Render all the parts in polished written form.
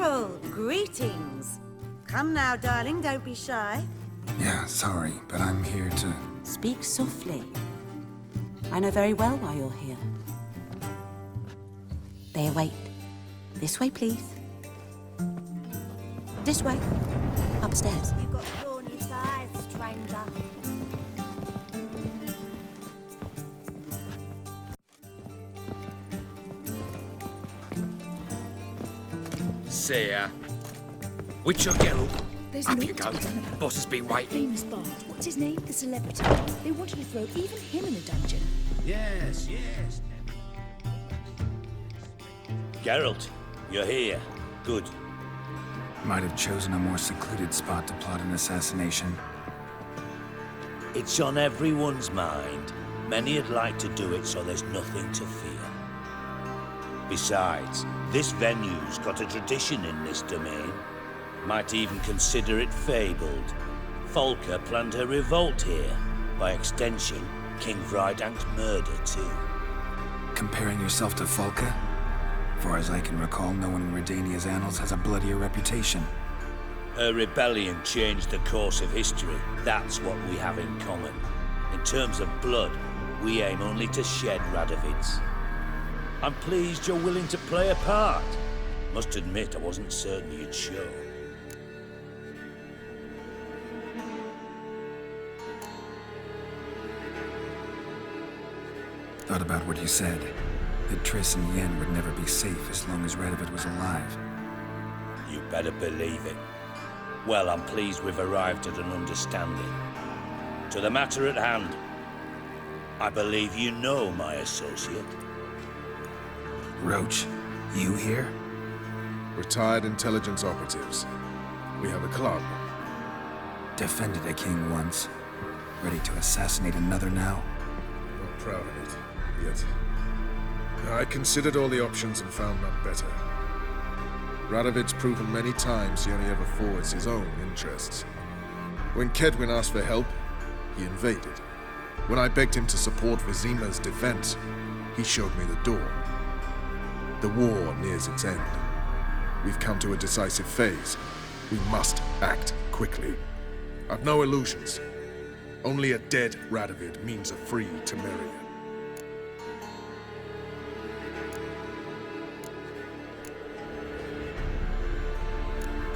Gerald, greetings. Come now, darling, don't be shy. Yeah, sorry, but I'm here to... Speak softly. I know very well why you're here. They await. This way, please. This way. Upstairs. You've got thorny thighs, stranger. See ya. Witcher Geralt. There's Up no you go. to be done about Boss has been waiting. famous bard. What's his name? The celebrity. They wanted to throw even him in a dungeon. Yes, yes. Geralt, you're here. Good. Might have chosen a more secluded spot to plot an assassination. It's on everyone's mind. Many'd like to do it so there's nothing to fear. Besides, this venue's got a tradition in this domain. Might even consider it fabled. Folka planned her revolt here. By extension, King Vrydank's murder too. Comparing yourself to Folka? Far as I can recall, no one in Redania's annals has a bloodier reputation. Her rebellion changed the course of history. That's what we have in common. In terms of blood, we aim only to shed Radovid's. I'm pleased you're willing to play a part. Must admit, I wasn't certain you'd show. Thought about what you said. That Triss and Yen would never be safe as long as Radovid was alive. You better believe it. Well, I'm pleased we've arrived at an understanding. To the matter at hand, I believe you know my associate. Roach, you here? Retired intelligence operatives. We have a club. Defended a king once. Ready to assassinate another now? Not proud of it, yet. I considered all the options and found none better. Radovid's proven many times he only ever forwards his own interests. When Kedwin asked for help, he invaded. When I begged him to support Vizima's defense, he showed me the door. The war nears its end. We've come to a decisive phase. We must act quickly. I've no illusions. Only a dead Radovid means a free Temeria.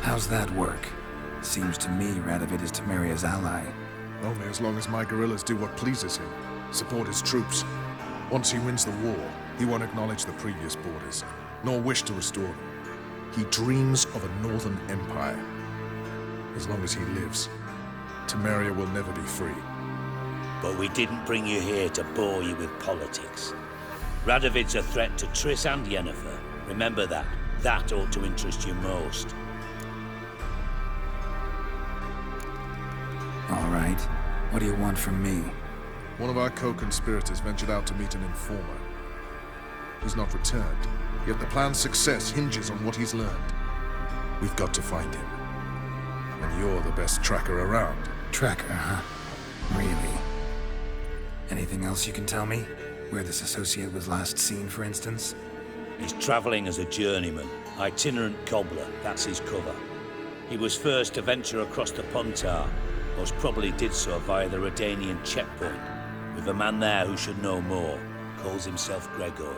How's that work? Seems to me Radovid is Temeria's ally. Only as long as my guerrillas do what pleases him. Support his troops. Once he wins the war, he won't acknowledge the previous borders, nor wish to restore them. He dreams of a northern empire. As long as he lives, Temeria will never be free. But we didn't bring you here to bore you with politics. Radovid's a threat to Triss and Yennefer. Remember that. That ought to interest you most. All right. What do you want from me? One of our co-conspirators ventured out to meet an informer. He's not returned, yet the plan's success hinges on what he's learned. We've got to find him. And you're the best tracker around. Tracker, huh? Really? Anything else you can tell me? Where this associate was last seen, for instance? He's traveling as a journeyman, itinerant cobbler, that's his cover. He was first to venture across the Pontar, most probably did so via the Redanian checkpoint, with a man there who should know more, calls himself Gregor.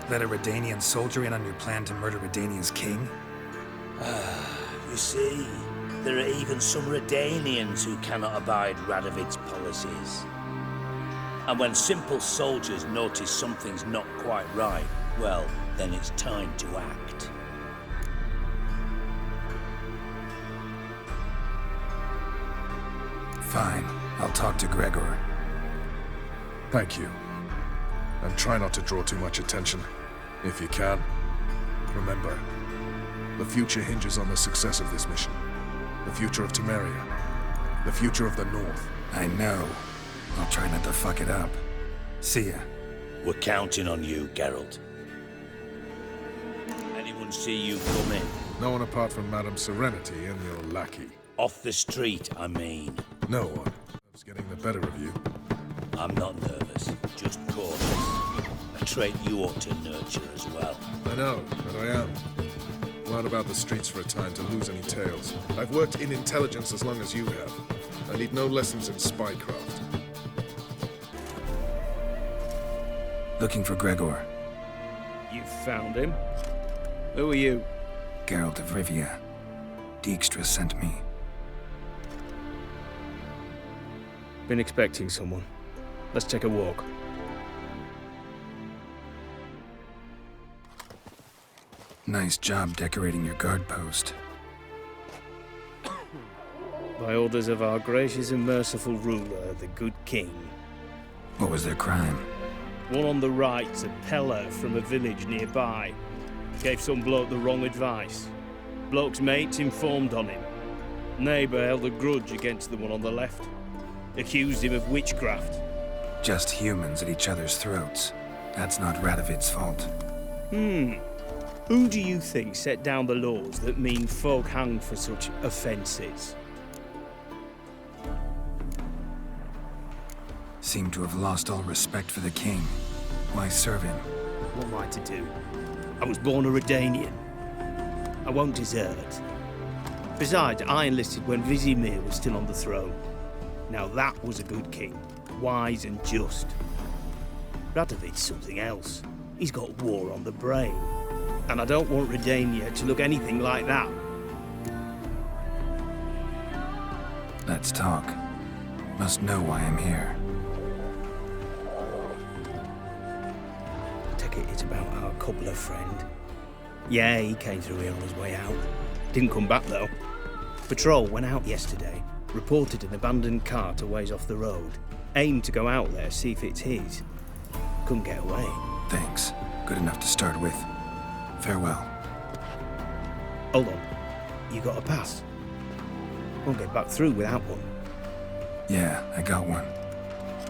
Let a Redanian soldier in on your plan to murder Redania's king? You see, there are even some Redanians who cannot abide Radovid's policies. And when simple soldiers notice something's not quite right, well, then it's time to act. Fine. I'll talk to Gregor. Thank you. And try not to draw too much attention, if you can. Remember, the future hinges on the success of this mission. The future of Temeria. The future of the North. I know. I'll try not to fuck it up. See ya. We're counting on you, Geralt. Anyone see you come in? No one apart from Madame Serenity and your lackey. Off the street, I mean. No one. I was getting the better of you. I'm not nervous, just cautious. trait you ought to nurture as well. I know, but I am. Not about the streets for a time to lose any tales. I've worked in intelligence as long as you have. I need no lessons in spycraft. Looking for Gregor. You found him? Who are you? Geralt of Rivia. Dijkstra sent me. Been expecting someone. Let's take a walk. Nice job decorating your guard post. By orders of our gracious and merciful ruler, the good king. What was their crime? One on the right, a peller from a village nearby. Gave some bloke the wrong advice. Bloke's mates informed on him. Neighbour held a grudge against the one on the left. Accused him of witchcraft. Just humans at each other's throats. That's not Radovid's fault. Who do you think set down the laws that mean folk hanged for such offences? Seem to have lost all respect for the king. Why serve him? What am I to do? I was born a Redanian. I won't desert. Besides, I enlisted when Vizimir was still on the throne. Now that was a good king, wise and just. Radovid's something else. He's got war on the brain. And I don't want Redania to look anything like that. Let's talk. Must know why I'm here. Take it it's about our cobbler friend. Yeah, he came through here on his way out. Didn't come back though. Patrol went out yesterday, reported an abandoned cart a ways off the road. Aimed to go out there, see if it's his. Couldn't get away. Thanks. Good enough to start with. Farewell. Hold on. You got a pass? Won't get back through without one. Yeah, I got one.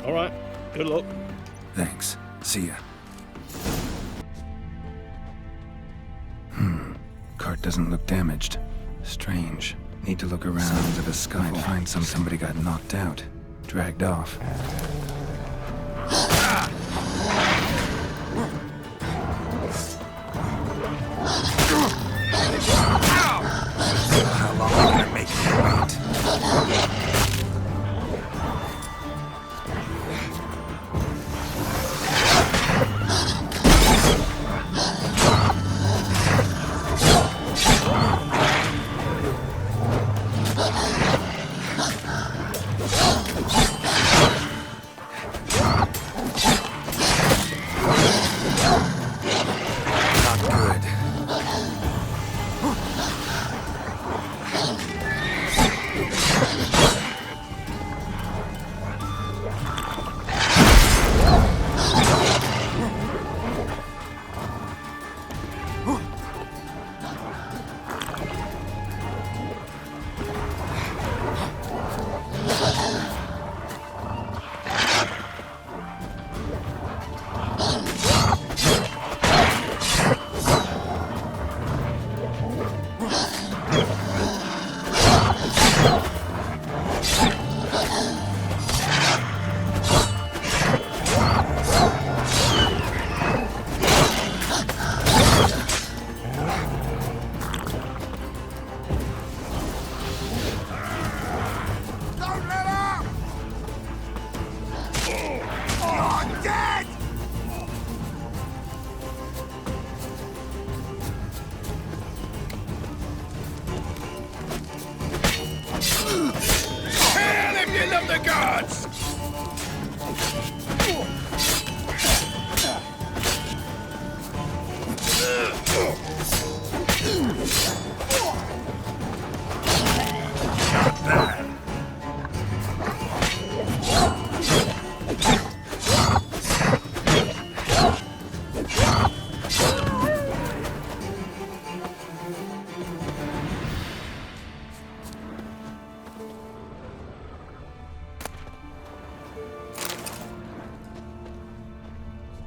All right. Good luck. Thanks. See ya. Cart doesn't look damaged. Strange. Need to look around. Sounds of a sky. Find somebody got knocked out. Dragged off. How long are you gonna make me wait?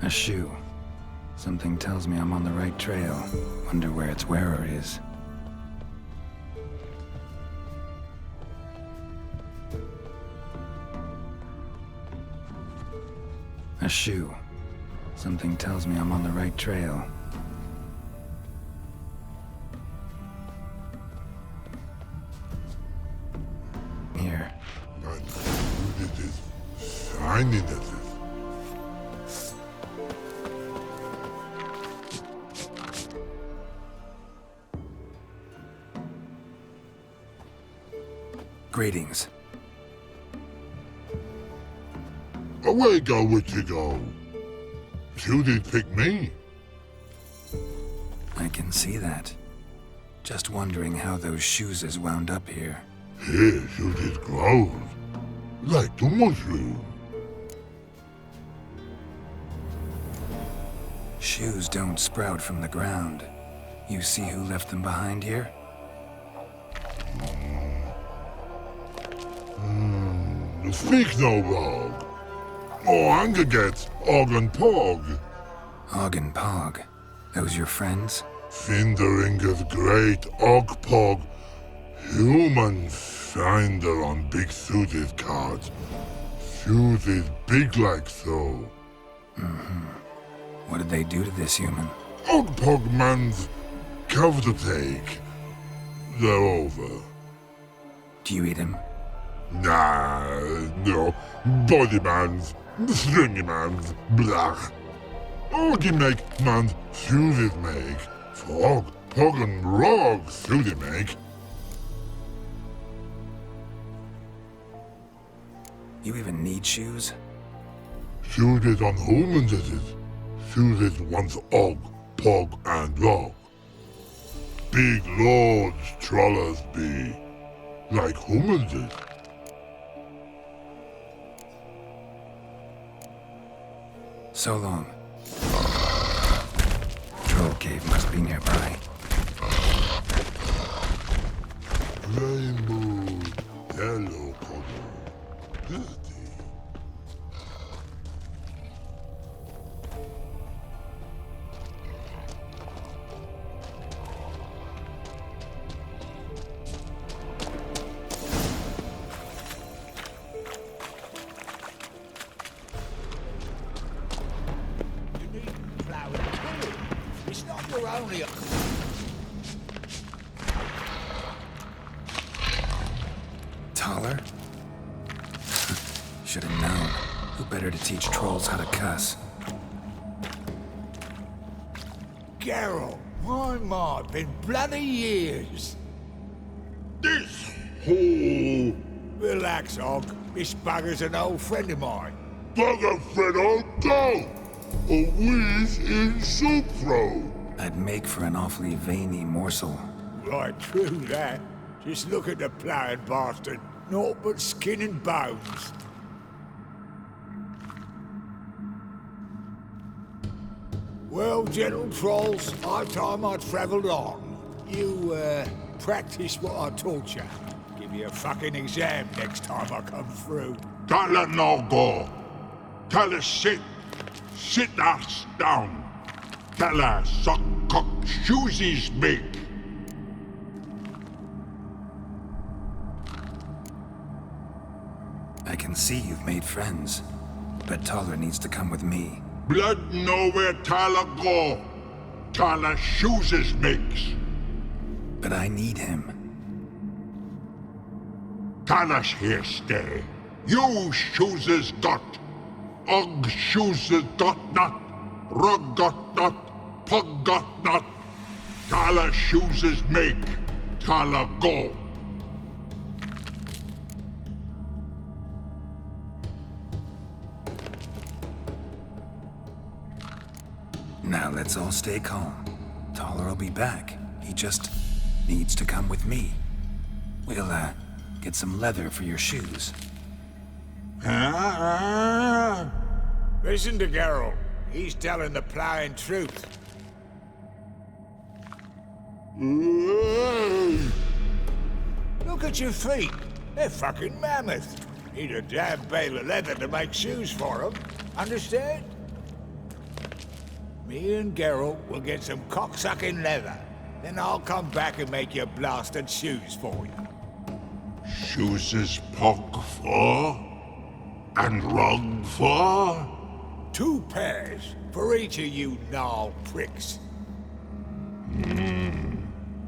A shoe. Something tells me I'm on the right trail. Wonder where its wearer is. A shoe. Something tells me I'm on the right trail. Here. Greetings. Away go with you go. You did pick me. I can see that. Just wondering how those shoes is wound up here. Here you did grow. Like the mushroom. Shoes don't sprout from the ground. You see who left them behind here? Speak no wrong. Oh, anger gets Og and Pog. Og and Pog. Those your friends? Finderinger's great Og Pog. Human finder on big suited cards. Suited big like so. What did they do to this human? Og Pog man's cover to take. They're over. Do you eat him? Nah, no. Body man's, stringy man's, blach. Orgy make man's suited make. Frog, Pog and Rog suited make. You even need shoes? Suited on humans is it. Suited once Og, Pog and Rog. Big lords trollers be. Like humans is. So long. Troll cave must be nearby. Rainbow, yellow color. Pretty. It's not your only... Taller? Should have known. Who better to teach trolls how to cuss? Geralt, my, been bloody years. This whole Relax, Og. This bugger's an old friend of mine. bugger friend old go. A wheeze in soup throw. I'd make for an awfully veiny morsel. Right, true that. Just look at the ploughing bastard. Naught but skin and bones. Well, gentle trolls, high time I travelled on. You, practice what I taught you. Give you a fucking exam next time I come through. Tell her no go. Tell her sit. Sit ass down. Tell her suck cock shoesies big. I can see you've made friends. But Taller needs to come with me. Blood nowhere Tyler go. Tyler shoesies mix. But I need him. Tyler's here stay. You shoesies got. Og shoesies got not. Rug got not. Pug got not. Tyler shoesies make. Tyler go. Now let's all stay calm. Taller will be back. He just needs to come with me. We'll, get some leather for your shoes. Listen to Geralt. He's telling the ploughing truth. Look at your feet. They're fucking mammoth. Need a damn bale of leather to make shoes for them. Understand? Me and Geralt will get some cocksucking leather. Then I'll come back and make your blasted shoes for you. Shoesies pug for? And rug for? 2 pairs for each of you gnarl pricks.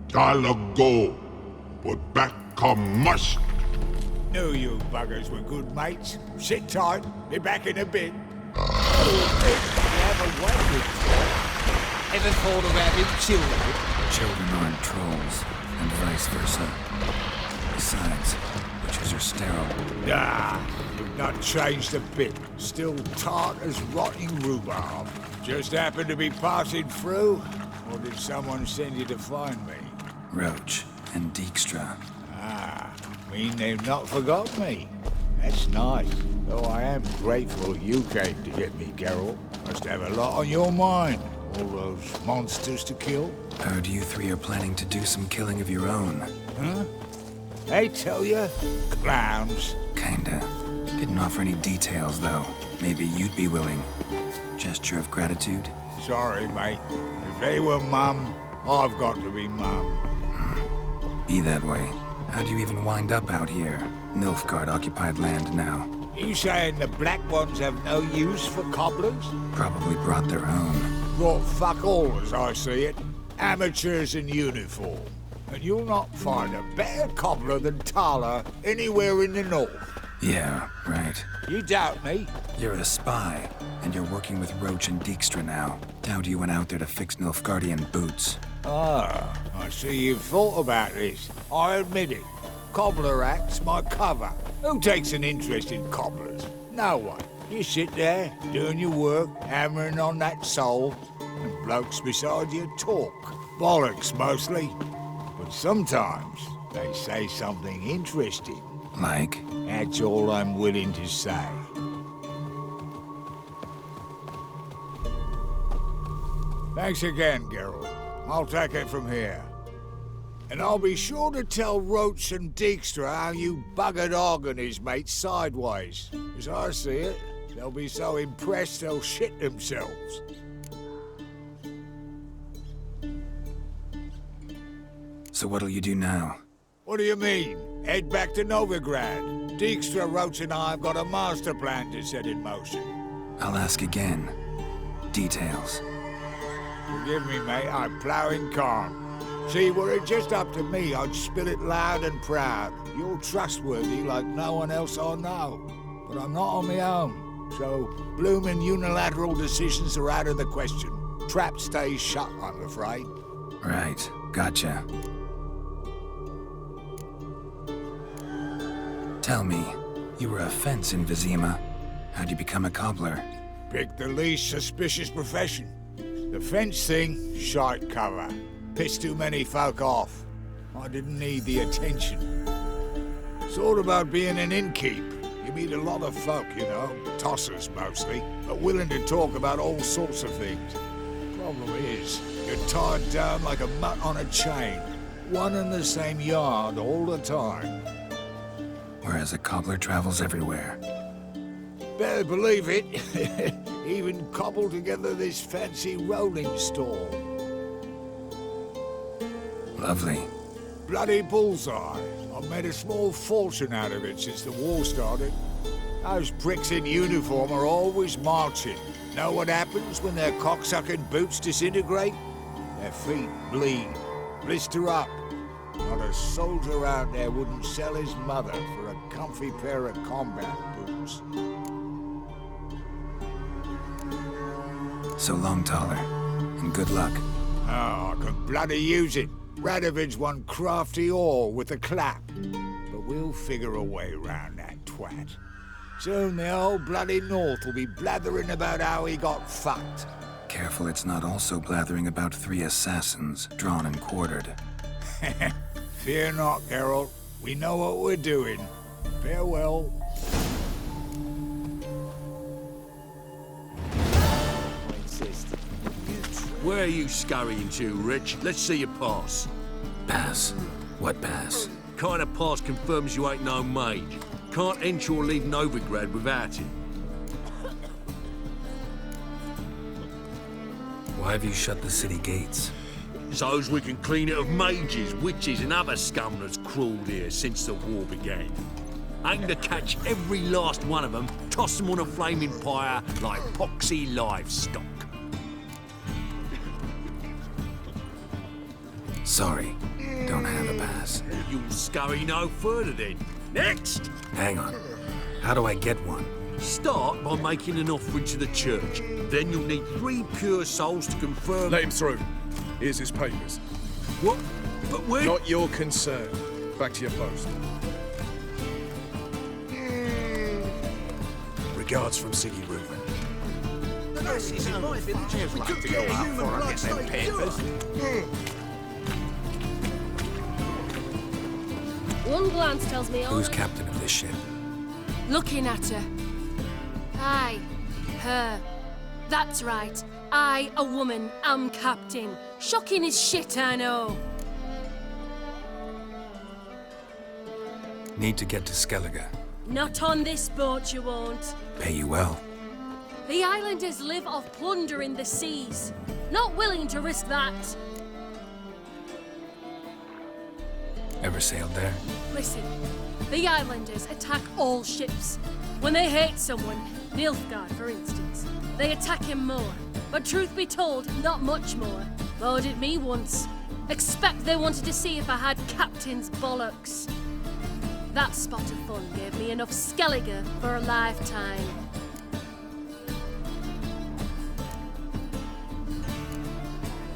Tala go, but back come must. Knew you buggers were good mates. Sit tight, be back in a bit. Ever thought of having children? Children aren't trolls, and vice versa. Besides, witches are sterile. Ah, you've not changed a bit. Still tart as rotting rhubarb. Just happened to be passing through? Or did someone send you to find me? Roach and Dijkstra. Ah, mean they've not forgot me. That's nice. Though I am grateful you came to get me, Geralt. Must have a lot on your mind. All those monsters to kill. Heard you 3 are planning to do some killing of your own. Huh? They tell you? Clowns. Kinda. Didn't offer any details, though. Maybe you'd be willing. Gesture of gratitude? Sorry, mate. If they were Mum, I've got to be Mum. Be that way. How'd you even wind up out here? Nilfgaard-occupied land now. You saying the Black Ones have no use for cobblers? Probably brought their own. Brought fuck all, as I see it. Amateurs in uniform. And you'll not find a better cobbler than Tala anywhere in the north. Yeah, right. You doubt me? You're a spy, and you're working with Roach and Dijkstra now. Doubt you went out there to fix Nilfgaardian boots. Ah, I see you've thought about this. I admit it. Cobbler act's my cover. Who takes an interest in cobblers? No one. You sit there, doing your work, hammering on that sole, and blokes beside you talk. Bollocks, mostly. But sometimes they say something interesting. Like? That's all I'm willing to say. Thanks again, Geralt. I'll take it from here. And I'll be sure to tell Roach and Dijkstra how you buggered Og and his mates sideways. As I see it, they'll be so impressed they'll shit themselves. So what'll you do now? What do you mean? Head back to Novigrad. Dijkstra, Roach and I have got a master plan to set in motion. I'll ask again. Details. Forgive me, mate, I'm ploughing calm. See, were it just up to me, I'd spill it loud and proud. You're trustworthy like no one else I know. But I'm not on my own, so bloomin' unilateral decisions are out of the question. Trap stays shut, I'm afraid. Right, gotcha. Tell me, you were a fence in Vizima. How'd you become a cobbler? Pick the least suspicious profession. The fence thing, shite cover. Pissed too many folk off. I didn't need the attention. It's all about being an innkeep. You meet a lot of folk, you know, tossers mostly, but willing to talk about all sorts of things. Problem is, you're tied down like a mutt on a chain. One and the same yard all the time. Whereas a cobbler travels everywhere. Better believe it. Even cobbled together this fancy rolling stall. Lovely. Bloody bullseye. I've made a small fortune out of it since the war started. Those pricks in uniform are always marching. Know what happens when their cocksucking boots disintegrate? Their feet bleed, blister up. Not a soldier out there wouldn't sell his mother for a comfy pair of combat boots. So long, Taller. And good luck. Oh, I could bloody use it. Radovid's one crafty all with a clap. But we'll figure a way around that twat. Soon the whole bloody North will be blathering about how he got fucked. Careful it's not also blathering about 3 assassins, drawn and quartered. Fear not, Geralt. We know what we're doing. Farewell. Where are you scurrying to, Rich? Let's see your pass. Pass? What pass? Kind of pass confirms you ain't no mage. Can't enter or leave Novigrad without it. Why have you shut the city gates? So's we can clean it of mages, witches and other scum that's crawled here since the war began. Aim to catch every last one of them toss them on a flaming pyre like poxy livestock. Sorry, don't have a pass. You'll scurry no further then. Next! Hang on. How do I get one? Start by making an offering to the church. Then you'll need 3 pure souls to confirm... Let him through. Here's his papers. What? But where... Not your concern. Back to your post. Regards from Siggy Reuben. The nurses in my village like to go out before I get them papers. One glance tells me all. Who's captain of this ship? Looking at her. Aye, her. That's right. I, a woman, am captain. Shocking as shit, I know. Need to get to Skellige. Not on this boat, you won't. Pay you well. The islanders live off plunder in the seas. Not willing to risk that. Ever sailed there? Listen, the islanders attack all ships. When they hate someone, Nilfgaard for instance, they attack him more. But truth be told, not much more. Boarded me once. Expect they wanted to see if I had captain's bollocks. That spot of fun gave me enough Skellige for a lifetime.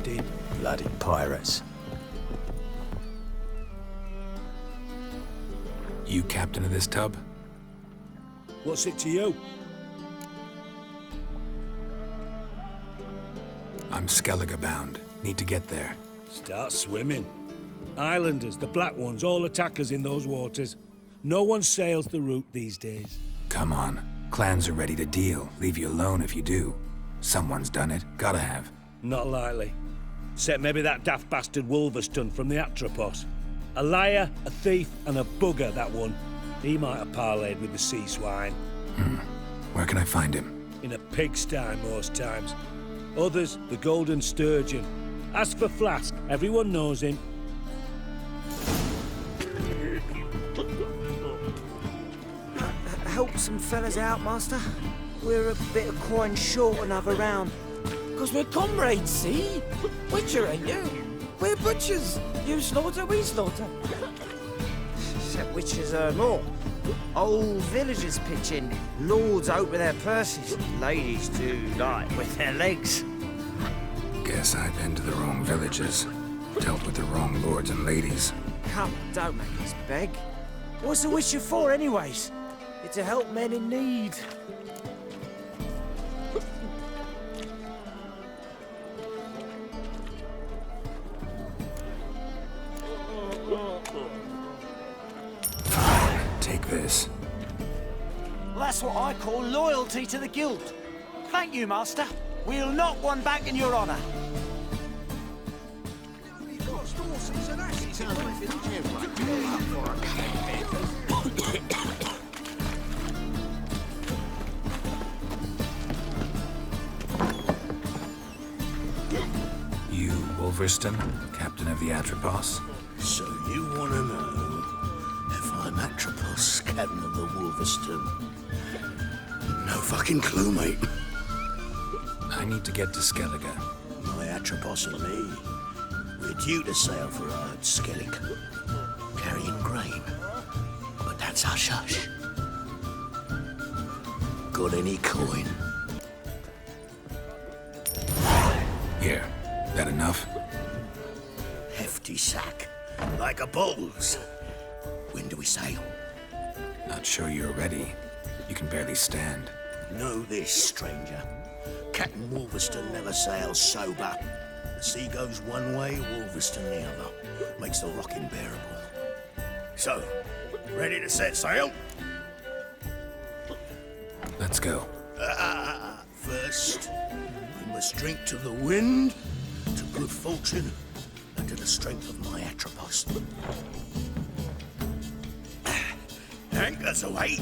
Deep bloody pirates. You captain of this tub? What's it to you? I'm Skellige bound. Need to get there. Start swimming. Islanders, the black ones, all attackers in those waters. No one sails the route these days. Come on. Clans are ready to deal. Leave you alone if you do. Someone's done it. Gotta have. Not likely. Except maybe that daft bastard Wolverston from the Atropos. A liar, a thief, and a bugger, that one. He might have parlayed with the sea swine. Where can I find him? In a pigsty most times. Others, the Golden Sturgeon. Ask for Flask. Everyone knows him. Help some fellas out, Master. We're a bit of coin short another round. 'Cause we're comrades, see? Butcher, ain't you? We're butchers. You slaughter, we slaughter. Except witches earn more. Old villagers pitch in. Lords out with their purses. Ladies do like with their legs. Guess I've been to the wrong villages. Dealt with the wrong lords and ladies. Come, don't make us beg. What's a witcher for, anyways? It's to help men in need. Take this. Well, that's what I call loyalty to the guild. Thank you, Master. We'll knock one back in your honour. You, Wolverston, captain of the Atropos? So you want to know if I'm Atropos, captain of the Wolverston? No fucking clue, mate. I need to get to Skellige. My Atropos and me, we're due to sail for our Skellige, carrying grain. But that's hush-hush. Got any coin? Here, that enough? Hefty sack, like a bull's. When do we sail? Not sure you're ready. You can barely stand. Know this, stranger. Captain Wolverston never sails sober. The sea goes one way, Wolverston the other. Makes the rocking bearable. So, ready to set sail? Let's go. First, we must drink to the wind, to good fortune, and to the strength of my Atropos. Anchors away.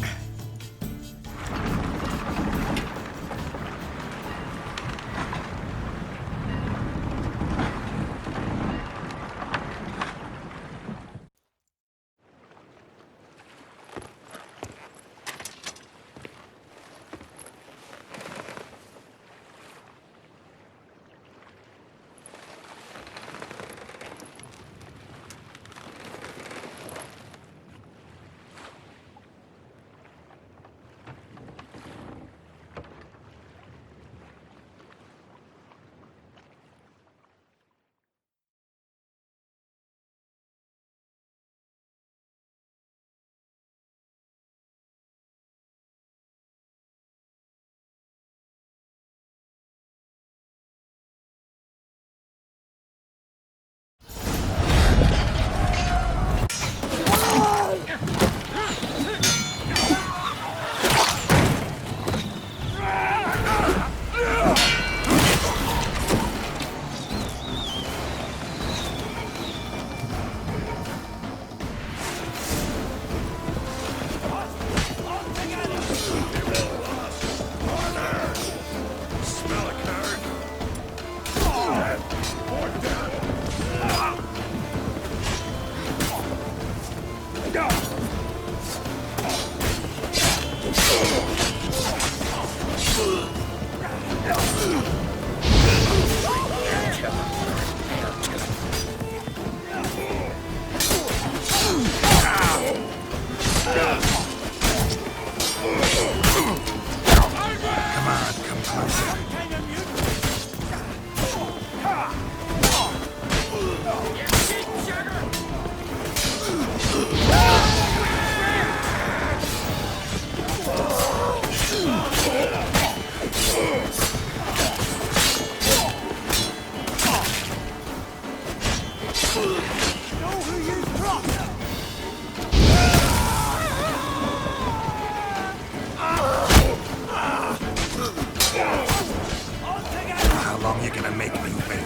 How long you gonna make me wait?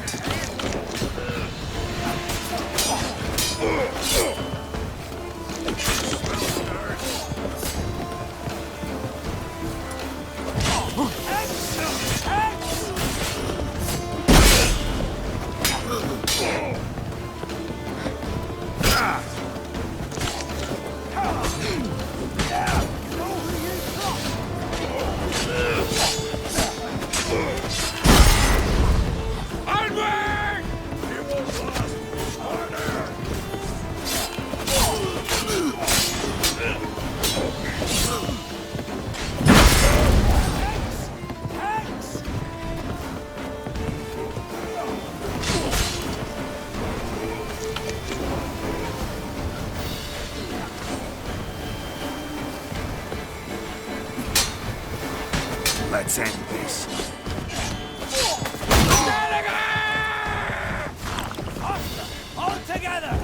Let's end this. All together!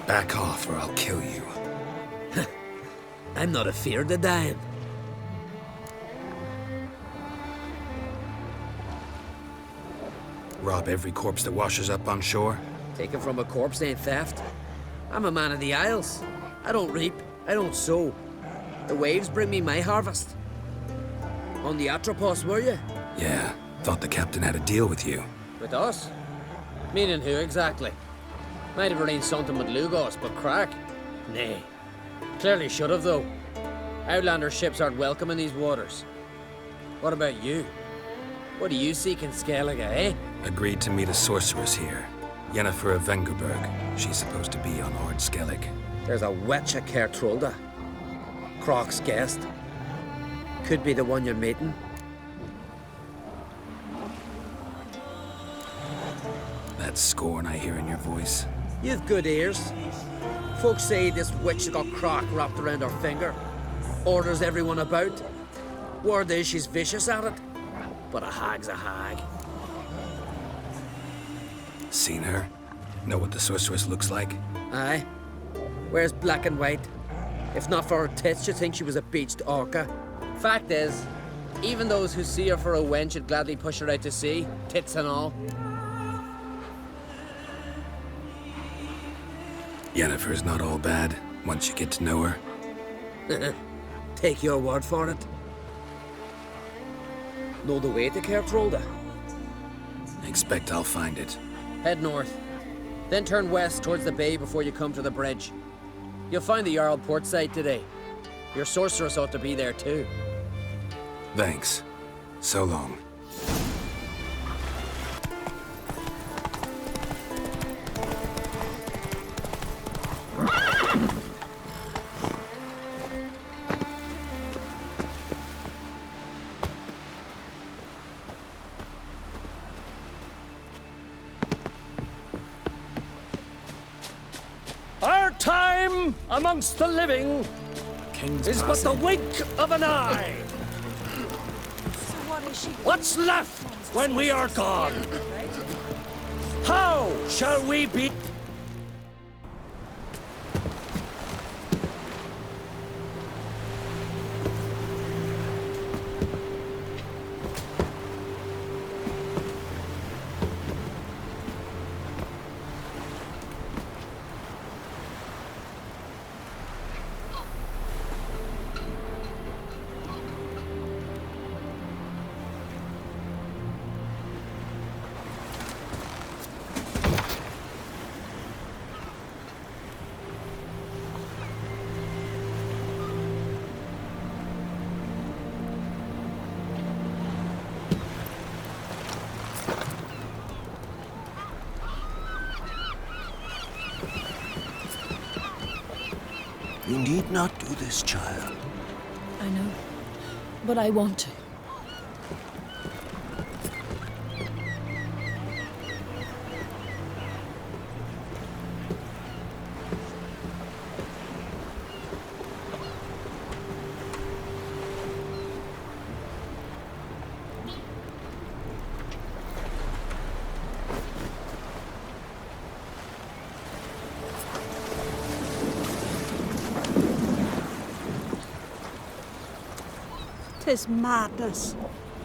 Back off or I'll kill you. I'm not afeard of dying. Rob every corpse that washes up on shore? Taken from a corpse ain't theft. I'm a man of the Isles. I don't reap, I don't sow. The waves bring me my harvest. On the Atropos, were you? Yeah, thought the captain had a deal with you. With us? Meaning who exactly? Might have arranged something with Lugos, but crack? Nay. Clearly should have, though. Outlander ships aren't welcome in these waters. What about you? What do you seek in Skellige, eh? Agreed to meet a sorceress here. Yennefer of Vengerberg. She's supposed to be on Ord Skellig. There's a witch at Kertrolda. Croc's guest. Could be the one you're meeting. That scorn I hear in your voice. You've good ears. Folks say this witch has got Croc wrapped around her finger. Orders everyone about. Word is she's vicious at it. But a hag's a hag. Seen her? Know what the sorceress looks like? Aye. Wears black and white. If not for her tits, you'd think she was a beached orca. Fact is, even those who see her for a wench would gladly push her out to sea, tits and all. Yennefer's not all bad, once you get to know her. Take your word for it. Know the way to Kertrolda? Expect I'll find it. Head north. Then turn west towards the bay before you come to the bridge. You'll find the Jarl port side today. Your sorceress ought to be there too. Thanks. So long. time amongst the living is but the wink of an eye. What's left when we are gone? How shall we be? You need not do this, child. I know, but I want to. Tis madness.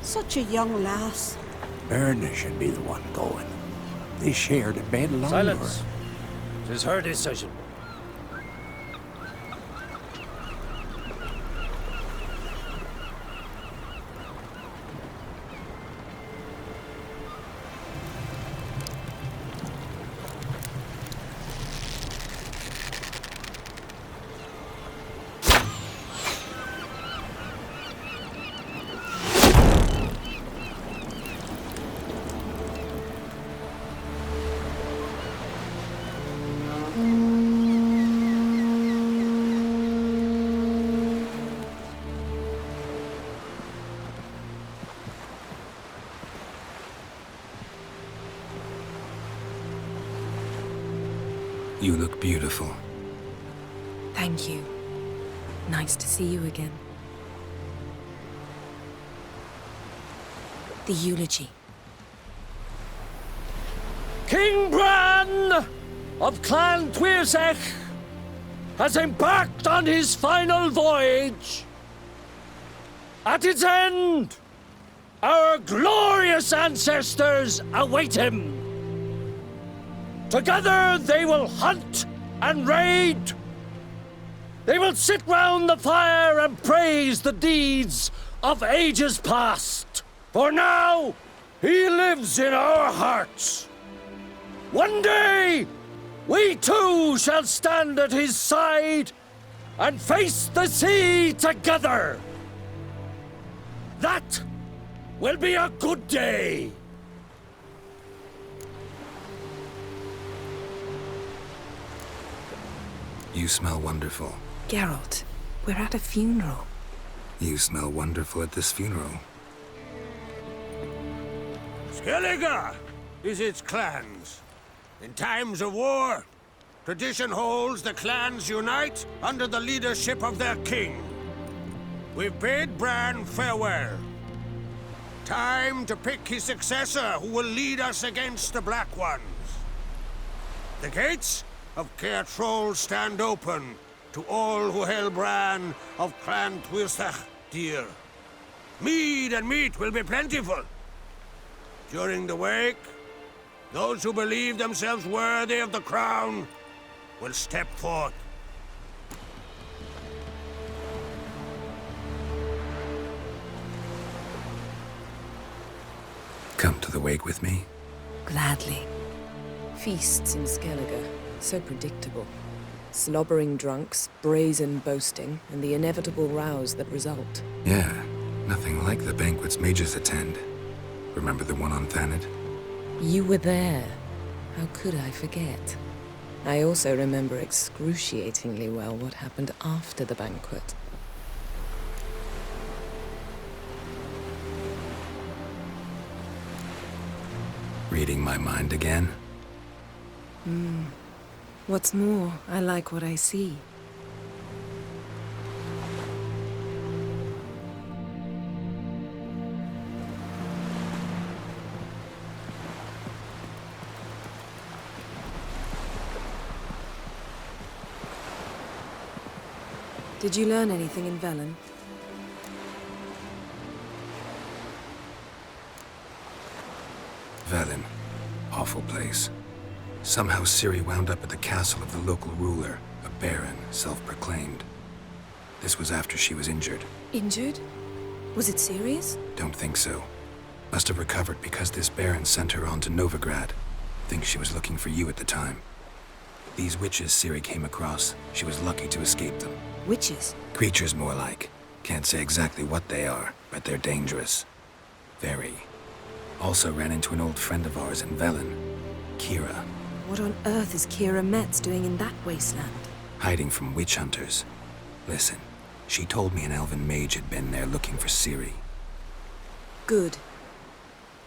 Such a young lass. Erna should be the one going. They shared a bed longer. Silence. 'Tis her decision. You look beautiful. Thank you. Nice to see you again. The eulogy. King Bran of Clan Tuirsech has embarked on his final voyage. At its end, our glorious ancestors await him. Together they will hunt and raid. They will sit round the fire and praise the deeds of ages past. For now, he lives in our hearts. One day, we too shall stand at his side and face the sea together. That will be a good day. You smell wonderful. Geralt, we're at a funeral. You smell wonderful at this funeral. Skellige is its clans. In times of war, tradition holds the clans unite under the leadership of their king. We've bid Bran farewell. Time to pick his successor who will lead us against the Black Ones. The gates of Caer Troll stand open to all who held Bran of Clan Tuirsech dear. Mead and meat will be plentiful. During the wake, those who believe themselves worthy of the crown will step forth. Come to the wake with me? Gladly. Feasts in Skellige, so predictable. Slobbering drunks, brazen boasting, and the inevitable rows that result. Yeah, nothing like the banquets mages attend. Remember the one on Thanedd? You were there. How could I forget? I also remember excruciatingly well what happened after the banquet. Reading my mind again? What's more, I like what I see. Did you learn anything in Velen? Velen. Awful place. Somehow Ciri wound up at the castle of the local ruler, a baron, self-proclaimed. This was after she was injured. Injured? Was it serious? Don't think so. Must have recovered because this baron sent her on to Novigrad. Think she was looking for you at the time. These witches Ciri came across, she was lucky to escape them. Witches? Creatures more like. Can't say exactly what they are, but they're dangerous. Very. Also ran into an old friend of ours in Velen, Kira. What on earth is Kira Metz doing in that wasteland? Hiding from witch hunters. Listen, she told me an elven mage had been there looking for Ciri. Good.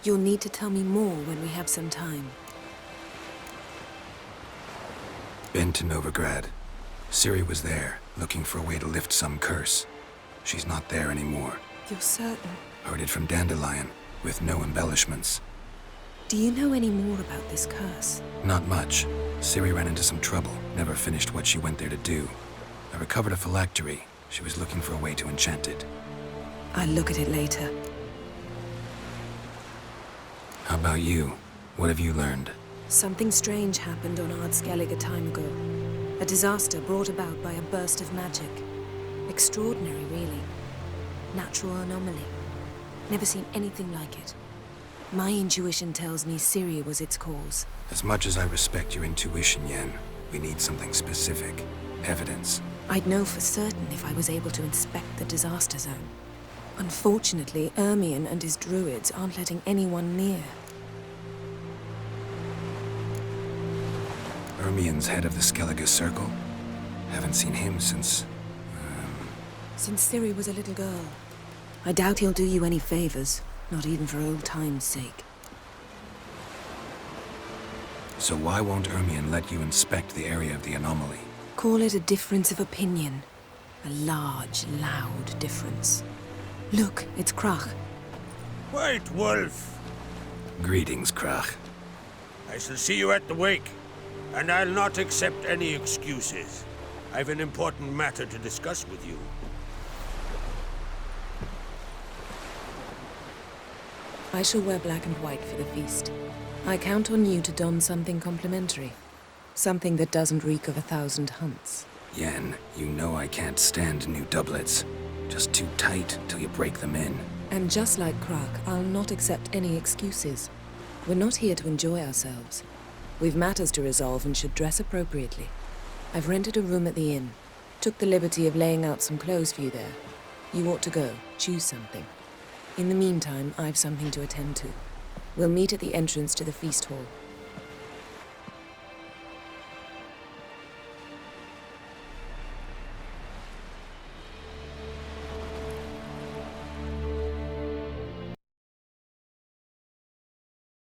You'll need to tell me more when we have some time. Been to Novigrad. Ciri was there, looking for a way to lift some curse. She's not there anymore. You're certain? Heard it from Dandelion, with no embellishments. Do you know any more about this curse? Not much. Ciri ran into some trouble, never finished what she went there to do. I recovered a phylactery. She was looking for a way to enchant it. I'll look at it later. How about you? What have you learned? Something strange happened on Skellige a time ago. A disaster brought about by a burst of magic. Extraordinary, really. Natural anomaly. Never seen anything like it. My intuition tells me Ciri was its cause. As much as I respect your intuition, Yen, we need something specific. Evidence. I'd know for certain if I was able to inspect the disaster zone. Unfortunately, Ermion and his druids aren't letting anyone near. Ermion's head of the Skellige Circle? Haven't seen him since... Since Ciri was a little girl. I doubt he'll do you any favors, not even for old time's sake. So why won't Ermion let you inspect the area of the anomaly? Call it a difference of opinion. A large, loud difference. Look, it's Krach. White Wolf! Greetings, Krach. I shall see you at the wake, and I'll not accept any excuses. I've an important matter to discuss with you. I shall wear black and white for the feast. I count on you to don something complimentary. Something that doesn't reek of 1,000 hunts. Yen, you know I can't stand new doublets. Just too tight till you break them in. And just like Krach, I'll not accept any excuses. We're not here to enjoy ourselves. We've matters to resolve and should dress appropriately. I've rented a room at the inn. Took the liberty of laying out some clothes for you there. You ought to go. Choose something. In the meantime, I've something to attend to. We'll meet at the entrance to the feast hall.